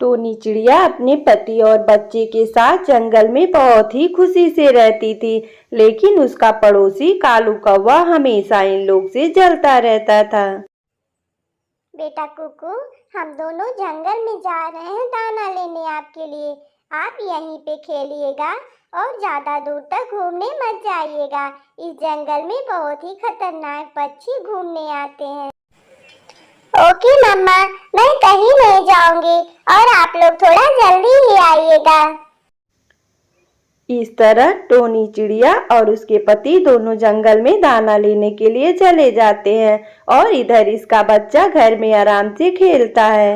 Tony चिड़िया अपने पति और बच्चे के साथ जंगल में बहुत ही खुशी से रहती थी, लेकिन उसका पड़ोसी कालू कौवा हमेशा इन लोग से जलता रहता था। बेटा कुकू, हम दोनों जंगल में जा रहे हैं दाना लेने आपके लिए। आप यहीं पे खेलिएगा और ज्यादा दूर तक घूमने मत जाइएगा। इस जंगल में बहुत ही खतरनाक पक्षी घूमने आते हैं। ओके मम्मा, मैं कहीं नहीं जाऊंगी और आप लोग थोड़ा जल्दी ही आइएगा। इस तरह टोनी चिड़िया और उसके पति दोनों जंगल में दाना लेने के लिए चले जाते हैं और इधर इसका बच्चा घर में आराम से खेलता है।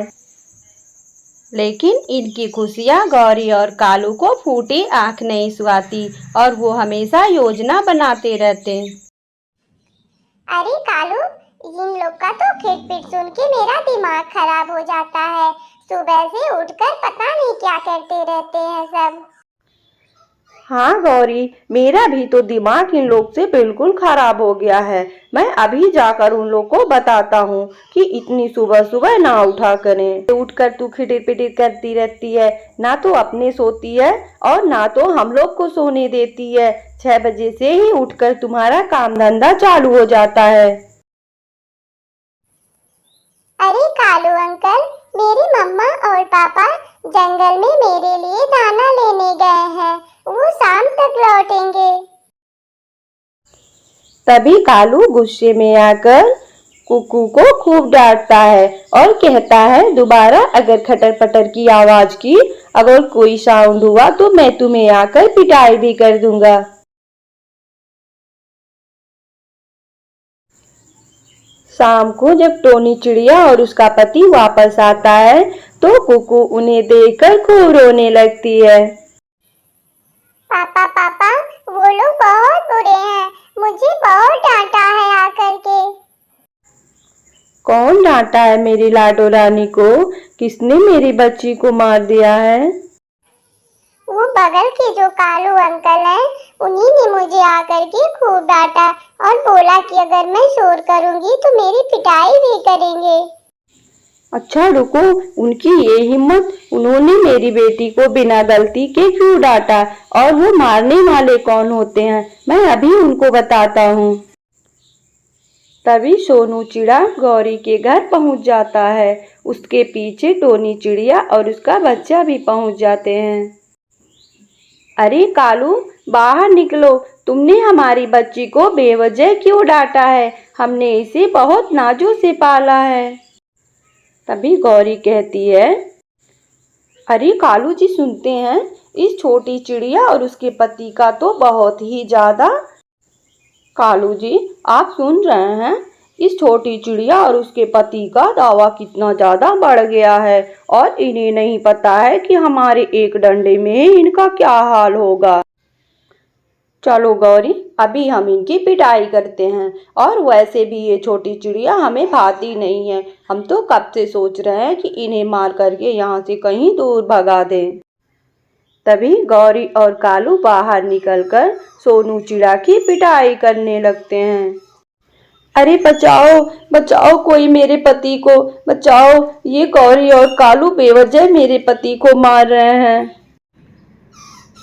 लेकिन इनकी खुशियां गौरी और कालू को फूटी आंख नहीं सुहाती और वो हमेशा योजना बनाते रहते। अरे कालू, इन लोग का तो खिटपिट सुन के मेरा दिमाग खराब हो जाता है। सुबह से उठकर पता नहीं क्या करते रहते हैं सब। हाँ गौरी, मेरा भी तो दिमाग इन लोग से बिल्कुल खराब हो गया है। मैं अभी जाकर उन लोग को बताता हूँ कि इतनी सुबह सुबह ना उठा करें। उठकर तू खिटिर पिटिर करती रहती है, ना तो अपने सोती है और ना तो हम लोग को सोने देती है। 6 बजे से ही उठकर तुम्हारा काम धंधा चालू हो जाता है। अरे कालू अंकल, मेरी मम्मा और पापा जंगल में मेरे लिए दाना लेने गए हैं। वो शाम तक लौटेंगे। तभी कालू गुस्से में आकर कुकू को खूब डांटता है और कहता है, दोबारा अगर खटर पटर की आवाज की, अगर कोई साउंड हुआ तो मैं तुम्हें आकर पिटाई भी कर दूंगा। शाम को जब टोनी चिड़िया और उसका पति वापस आता है तो कुकू उन्हें देखकर खूब रोने लगती है। पापा पापा, वो लोग बहुत बुरे हैं। मुझे बहुत डांटा है आकर के। कौन डांटा है मेरी लाडो रानी को? किसने मेरी बच्ची को मार दिया है? वो बगल के जो कालू अंकल हैं, उन्हीं ने मुझे आकर के खूब डांटा और बोला कि अगर मैं शोर करूंगी तो मेरी पिटाई भी करेंगे। अच्छा रुको, उनकी ये हिम्मत! उन्होंने मेरी बेटी को बिना गलती के क्यों डांटा? और वो मारने वाले कौन होते हैं, मैं अभी उनको बताता हूँ। तभी सोनू चिड़ा गौरी के घर पहुँच जाता है। उसके पीछे टोनी चिड़िया और उसका बच्चा भी पहुँच जाते हैं। अरे कालू, बाहर निकलो! तुमने हमारी बच्ची को बेवजह क्यों डांटा है? हमने इसे बहुत नाजों से पाला है। तभी गौरी कहती है, अरे कालू जी सुनते हैं, इस छोटी चिड़िया और उसके पति का तो बहुत ही ज्यादा। कालू जी आप सुन रहे हैं, इस छोटी चिड़िया और उसके पति का दावा कितना ज्यादा बढ़ गया है और इन्हें नहीं पता है कि हमारे एक डंडे में इनका क्या हाल होगा। चलो गौरी, अभी हम इनकी पिटाई करते हैं। और वैसे भी ये छोटी चिड़िया हमें भाती नहीं है। हम तो कब से सोच रहे हैं कि इन्हें मार करके यहाँ से कहीं दूर भगा दें। तभी गौरी और कालू बाहर निकलकर सोनू चिड़ा की पिटाई करने लगते हैं। अरे बचाओ बचाओ, कोई मेरे पति को बचाओ! ये गौरी और कालू बेवजह मेरे पति को मार रहे हैं।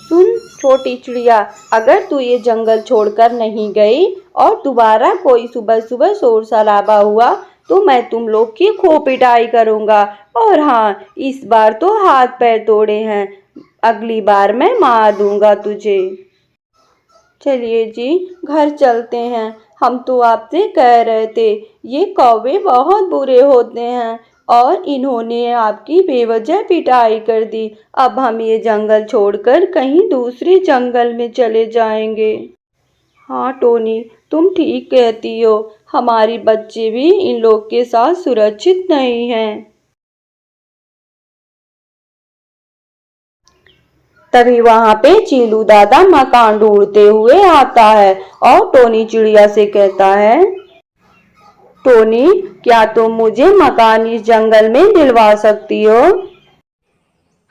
सुन छोटी चिड़िया, अगर तू ये जंगल छोड़कर नहीं गई और दोबारा कोई सुबह सुबह शोर शराबा हुआ तो मैं तुम लोग की खूब पिटाई करूँगा। और हाँ, इस बार तो हाथ पैर तोड़े हैं, अगली बार मैं मार दूंगा तुझे। चलिए जी, घर चलते हैं। हम तो आपसे कह रहे थे, ये कौवे बहुत बुरे होते हैं और इन्होंने आपकी बेवजह पिटाई कर दी। अब हम ये जंगल छोड़कर कहीं दूसरे जंगल में चले जाएंगे। हाँ टोनी, तुम ठीक कहती हो, हमारी बच्चे भी इन लोग के साथ सुरक्षित नहीं हैं। तभी वहां पे चीलू दादा मकान ढूंढते हुए आता है और टोनी चिड़िया से कहता है, टोनी क्या तुम मुझे मकान इस जंगल में दिलवा सकती हो?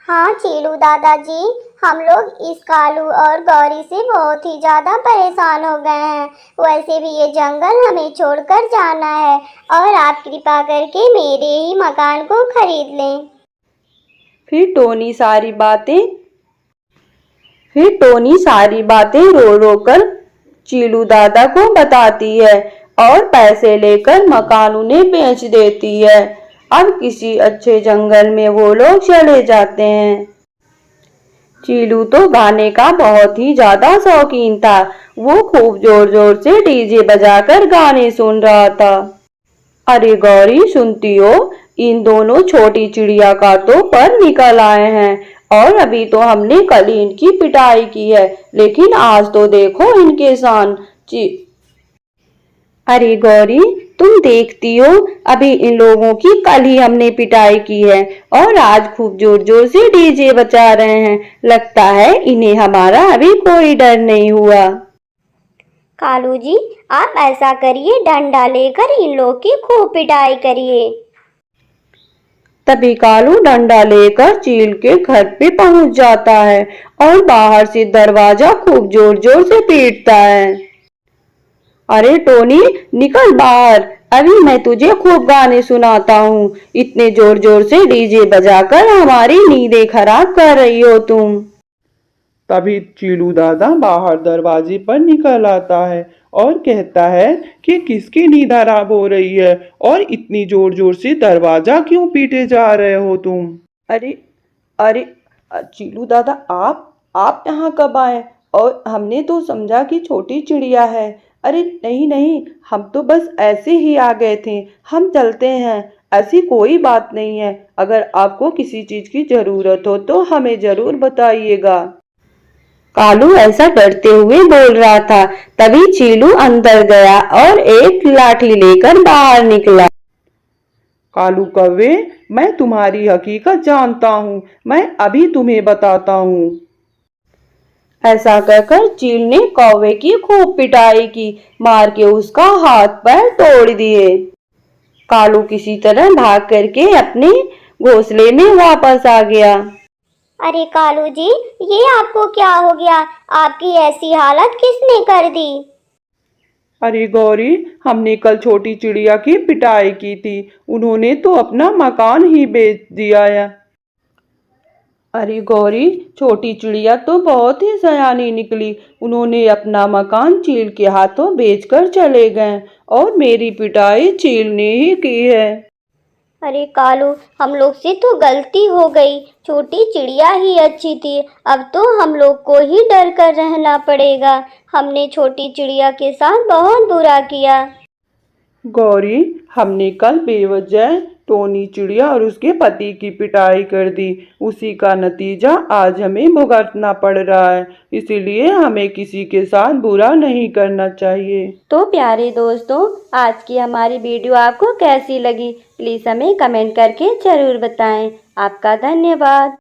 हाँ चीलू दादाजी, हम लोग इस कालू और गौरी से बहुत ही ज्यादा परेशान हो गए हैं। वैसे भी ये जंगल हमें छोड़कर जाना है और आप कृपा करके मेरे ही मकान को खरीद लें। फिर टोनी सारी बातें रो रो कर चीलू दादा को बताती है और पैसे लेकर मकान उन्हें बेच देती है। अब किसी अच्छे जंगल में वो लोग चले जाते हैं। चीलू तो गाने का बहुत ही ज्यादा शौकीन था। वो खूब जोर जोर से डीजे बजाकर गाने सुन रहा था। अरे गौरी, सुनती हो? इन दोनों छोटी चिड़िया का तो पर निकल आए हैं और अभी तो हमने कल ही इनकी पिटाई की है, लेकिन आज तो देखो इनके शान। अरे गौरी, तुम देखती हो, अभी इन लोगों की कल ही हमने पिटाई की है और आज खूब जोर जोर से डीजे बजा रहे हैं। लगता है इन्हें हमारा अभी कोई डर नहीं हुआ। कालू जी, आप ऐसा करिए, डंडा लेकर इन लोग की खूब पिटाई करिए। तभी कालू डंडा लेकर चील के घर पे पहुंच जाता है और बाहर से दरवाजा खूब जोर जोर से पीटता है। अरे टोनी, निकल बाहर, अभी मैं तुझे खूब गाने सुनाता हूँ। इतने जोर जोर से डीजे बजाकर हमारी नींदें खराब कर रही हो तुम। तभी चीलू दादा बाहर दरवाजे पर निकल आता है और कहता है कि किसकी नींद खराब हो रही है और इतनी जोर जोर से दरवाजा क्यों पीटे जा रहे हो तुम। अरे अरे चीलू दादा, आप यहाँ कब आए? और हमने तो समझा कि छोटी चिड़िया है। अरे नहीं नहीं, हम तो बस ऐसे ही आ गए थे, हम चलते हैं। ऐसी कोई बात नहीं है, अगर आपको किसी चीज की जरूरत हो तो हमें जरूर बताइएगा। कालू ऐसा डरते हुए बोल रहा था। तभी चीलू अंदर गया और एक लाठी लेकर बाहर निकला। कालू कौवे, मैं तुम्हारी हकीकत जानता हूँ, मैं अभी तुम्हें बताता हूँ। ऐसा कहकर चील ने कौवे की खूब पिटाई की, मार के उसका हाथ पैर तोड़ दिए। कालू किसी तरह भाग करके अपने घोंसले में वापस आ गया। अरे कालू जी, ये आपको क्या हो गया? आपकी ऐसी हालत किसने कर दी? अरे गौरी, हमने कल छोटी चिड़िया की पिटाई की थी, उन्होंने तो अपना मकान ही बेच दिया है। अरे गौरी, छोटी चिड़िया तो बहुत ही सयानी निकली। उन्होंने अपना मकान चील के हाथों बेचकर चले गए और मेरी पिटाई चील ने ही की है। अरे कालू, हम लोग से तो गलती हो गई, छोटी चिड़िया ही अच्छी थी। अब तो हम लोग को ही डर कर रहना पड़ेगा। हमने छोटी चिड़िया के साथ बहुत बुरा किया। गौरी, हमने कल बेवजह टोनी चिड़िया और उसके पति की पिटाई कर दी, उसी का नतीजा आज हमें भुगतना पड़ रहा है। इसीलिए हमें किसी के साथ बुरा नहीं करना चाहिए। तो प्यारे दोस्तों, आज की हमारी वीडियो आपको कैसी लगी, प्लीज हमें कमेंट करके जरूर बताएं। आपका धन्यवाद।